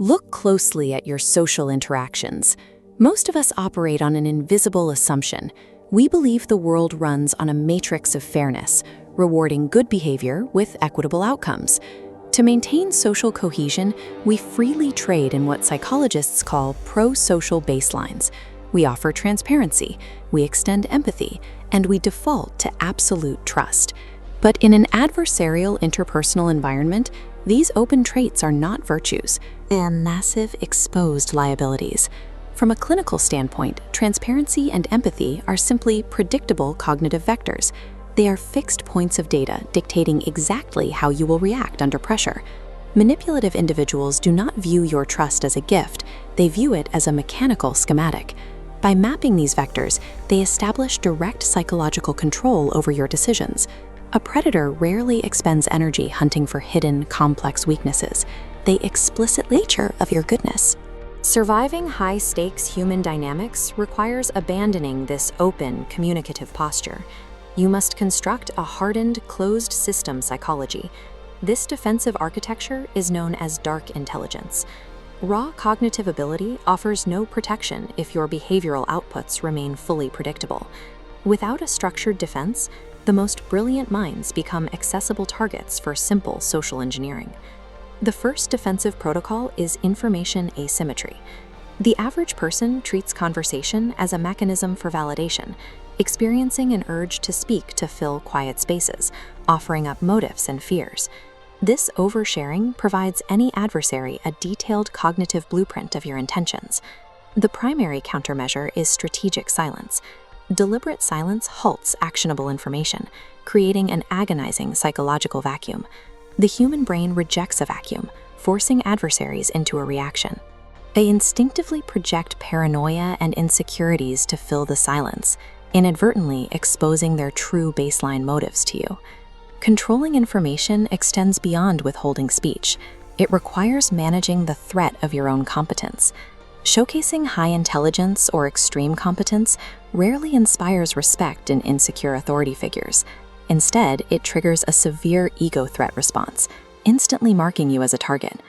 Look closely at your social interactions. Most of us operate on an invisible assumption. We believe the world runs on a matrix of fairness, rewarding good behavior with equitable outcomes. To maintain social cohesion, we freely trade in what psychologists call pro-social baselines. We offer transparency, we extend empathy, and we default to absolute trust. But in an adversarial interpersonal environment, these open traits are not virtues. They are massive exposed liabilities. From a clinical standpoint, transparency and empathy are simply predictable cognitive vectors. They are fixed points of data dictating exactly how you will react under pressure. Manipulative individuals do not view your trust as a gift, they view it as a mechanical schematic. By mapping these vectors, they establish direct psychological control over your decisions. A predator rarely expends energy hunting for hidden, complex weaknesses. They explicitly nature of your goodness. Surviving high-stakes human dynamics requires abandoning this open, communicative posture. You must construct a hardened, closed-system psychology. This defensive architecture is known as dark intelligence. Raw cognitive ability offers no protection if your behavioral outputs remain fully predictable. Without a structured defense, the most brilliant minds become accessible targets for simple social engineering. The first defensive protocol is information asymmetry. The average person treats conversation as a mechanism for validation, experiencing an urge to speak to fill quiet spaces, offering up motives and fears. This oversharing provides any adversary a detailed cognitive blueprint of your intentions. The primary countermeasure is strategic silence. Deliberate silence halts actionable information, creating an agonizing psychological vacuum. The human brain rejects a vacuum, forcing adversaries into a reaction. They instinctively project paranoia and insecurities to fill the silence, inadvertently exposing their true baseline motives to you. Controlling information extends beyond withholding speech. It requires managing the threat of your own competence. Showcasing high intelligence or extreme competence rarely inspires respect in insecure authority figures. Instead, it triggers a severe ego threat response, instantly marking you as a target.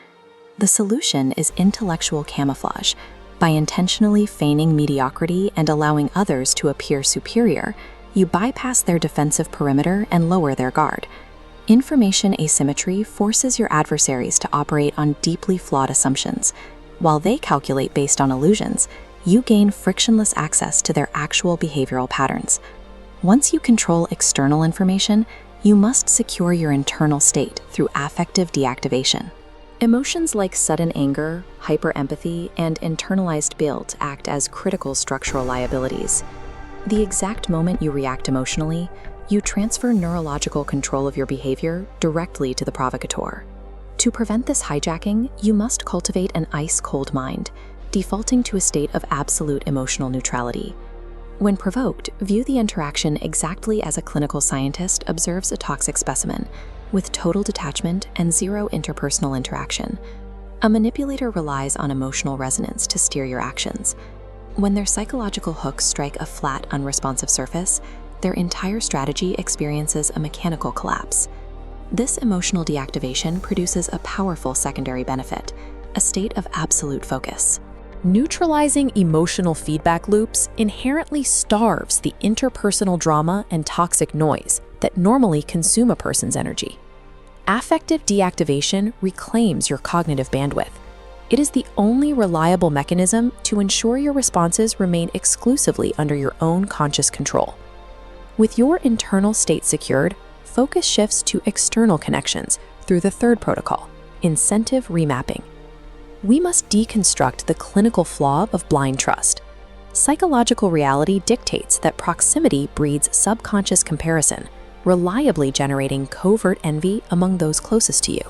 The solution is intellectual camouflage. By intentionally feigning mediocrity and allowing others to appear superior, you bypass their defensive perimeter and lower their guard. Information asymmetry forces your adversaries to operate on deeply flawed assumptions. While they calculate based on illusions, you gain frictionless access to their actual behavioral patterns. Once you control external information, you must secure your internal state through affective deactivation. Emotions like sudden anger, hyperempathy, and internalized guilt act as critical structural liabilities. The exact moment you react emotionally, you transfer neurological control of your behavior directly to the provocateur. To prevent this hijacking, you must cultivate an ice-cold mind, defaulting to a state of absolute emotional neutrality. When provoked, view the interaction exactly as a clinical scientist observes a toxic specimen, with total detachment and zero interpersonal interaction. A manipulator relies on emotional resonance to steer your actions. When their psychological hooks strike a flat, unresponsive surface, their entire strategy experiences a mechanical collapse. This emotional deactivation produces a powerful secondary benefit, a state of absolute focus. Neutralizing emotional feedback loops inherently starves the interpersonal drama and toxic noise that normally consume a person's energy. Affective deactivation reclaims your cognitive bandwidth. It is the only reliable mechanism to ensure your responses remain exclusively under your own conscious control. With your internal state secured, focus shifts to external connections through the third protocol, incentive remapping. We must deconstruct the clinical flaw of blind trust. Psychological reality dictates that proximity breeds subconscious comparison, reliably generating covert envy among those closest to you.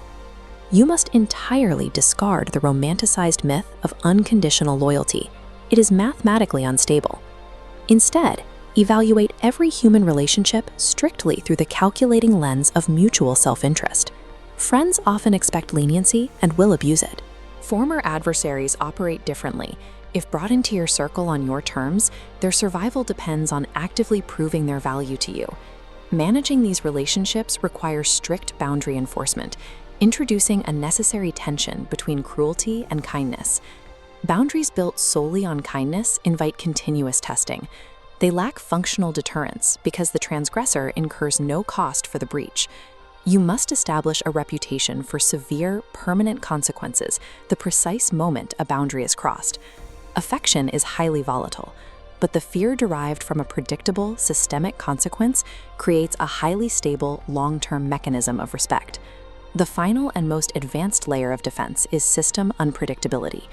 You must entirely discard the romanticized myth of unconditional loyalty. It is mathematically unstable. Instead, evaluate every human relationship strictly through the calculating lens of mutual self-interest. Friends often expect leniency and will abuse it. Former adversaries operate differently. If brought into your circle on your terms, their survival depends on actively proving their value to you. Managing these relationships requires strict boundary enforcement. introducing a necessary tension between cruelty and kindness. Boundaries built solely on kindness invite continuous testing. They lack functional deterrence because the transgressor incurs no cost for the breach. You must establish a reputation for severe, permanent consequences the precise moment a boundary is crossed. Affection is highly volatile, but the fear derived from a predictable, systemic consequence creates a highly stable, long-term mechanism of respect. The final and most advanced layer of defense is system unpredictability.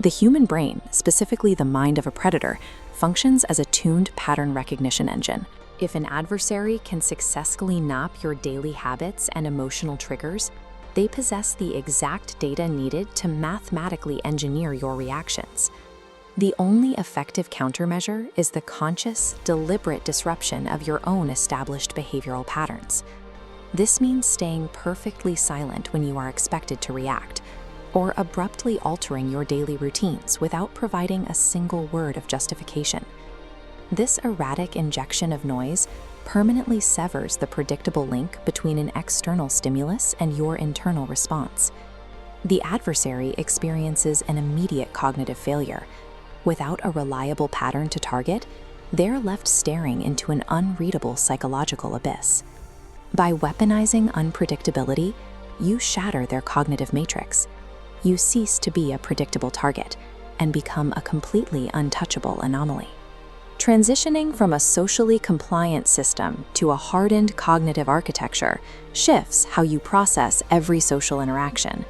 The human brain, specifically the mind of a predator, functions as a tuned pattern recognition engine. If an adversary can successfully map your daily habits and emotional triggers, they possess the exact data needed to mathematically engineer your reactions. The only effective countermeasure is the conscious, deliberate disruption of your own established behavioral patterns. This means staying perfectly silent when you are expected to react, or abruptly altering your daily routines without providing a single word of justification. This erratic injection of noise permanently severs the predictable link between an external stimulus and your internal response. The adversary experiences an immediate cognitive failure. Without a reliable pattern to target, they're left staring into an unreadable psychological abyss. By weaponizing unpredictability, you shatter their cognitive matrix. You cease to be a predictable target and become a completely untouchable anomaly. Transitioning from a socially compliant system to a hardened cognitive architecture shifts how you process every social interaction.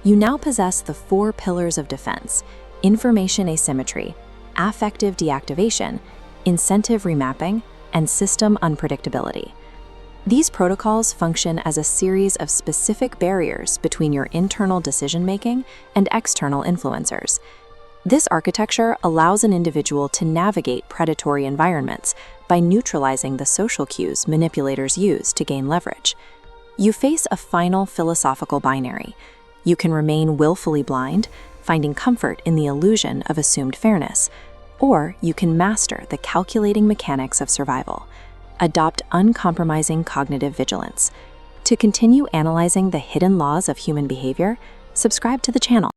You now possess the 4 pillars of defense: information asymmetry, affective deactivation, incentive remapping, and system unpredictability. These protocols function as a series of specific barriers between your internal decision-making and external influencers. This architecture allows an individual to navigate predatory environments by neutralizing the social cues manipulators use to gain leverage. You face a final philosophical binary. You can remain willfully blind, finding comfort in the illusion of assumed fairness, or you can master the calculating mechanics of survival. Adopt uncompromising cognitive vigilance. To continue analyzing the hidden laws of human behavior, subscribe to the channel.